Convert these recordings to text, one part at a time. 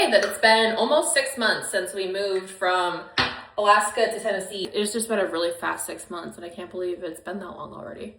say that it's been almost 6 months since we moved from Alaska to Tennessee. It's just been a really fast 6 months, and I can't believe it's been that long already.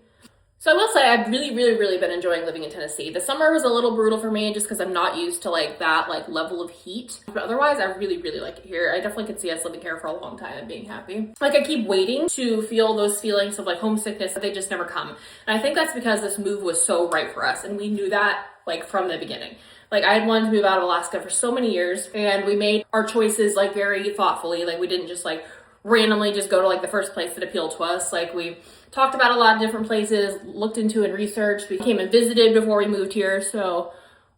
So I will say I've really been enjoying living in Tennessee. The summer was a little brutal for me just because I'm not used to like that like level of heat. But otherwise, I really like it here. I definitely could see us living here for a long time and being happy. Like I keep waiting to feel those feelings of like homesickness, but they just never come. And I think that's because this move was so right for us. And we knew that like from the beginning. Like I had wanted to move out of Alaska for so many years, and we made our choices like very thoughtfully. Like we didn't just like randomly just go to like the first place that appealed to us. Like we talked about a lot of different places, looked into and researched. We came and visited before we moved here. So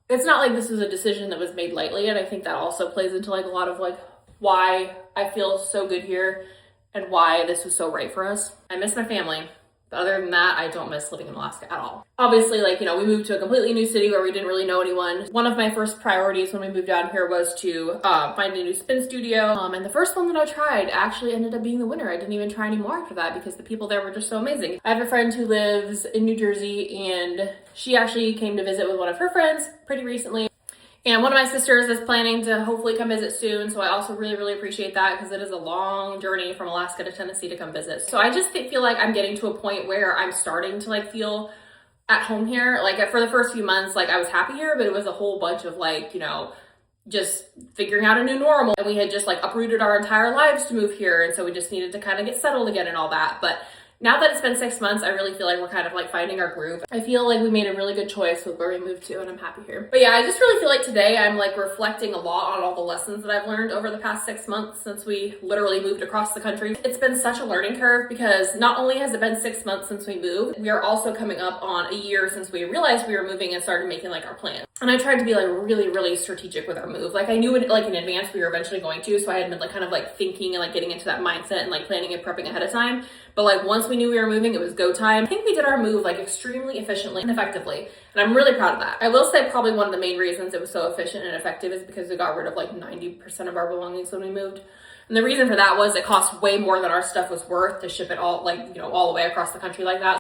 it's not like this was a decision that was made lightly. And I think that also plays into like a lot of like why I feel so good here and why this was so right for us. I miss my family. But other than that, I don't miss living in Alaska at all. Obviously, like, you know, we moved to a completely new city where we didn't really know anyone. One of my first priorities when we moved down here was to find a new spin studio. And the first one that I tried actually ended up being the winner. I didn't even try any more after that because the people there were just so amazing. I have a friend who lives in New Jersey, and she actually came to visit with one of her friends pretty recently. And one of my sisters is planning to hopefully come visit soon. So I also really appreciate that because it is a long journey from Alaska to Tennessee to come visit. So I just feel like I'm getting to a point where I'm starting to like feel at home here. Like for the first few months, like I was happy here, but it was a whole bunch of like, you know, just figuring out a new normal. And we had just like uprooted our entire lives to move here. And so we just needed to kind of get settled again and all that. But now that it's been 6 months, I really feel like we're kind of like finding our groove. I feel like we made a really good choice with where we moved to, and I'm happy here. But yeah, I just really feel like today I'm like reflecting a lot on all the lessons that I've learned over the past 6 months since we literally moved across the country. It's been such a learning curve because not only has it been 6 months since we moved, we are also coming up on a year since we realized we were moving and started making like our plan. And I tried to be like really strategic with our move. Like I knew it like in advance we were eventually going to, so I had been like kind of like thinking and like getting into that mindset and like planning and prepping ahead of time. But like once we knew we were moving, it was go time. I think we did our move like extremely efficiently and effectively. And I'm really proud of that. I will say probably one of the main reasons it was so efficient and effective is because we got rid of like 90% of our belongings when we moved. And the reason for that was it cost way more than our stuff was worth to ship it all like, you know, all the way across the country like that.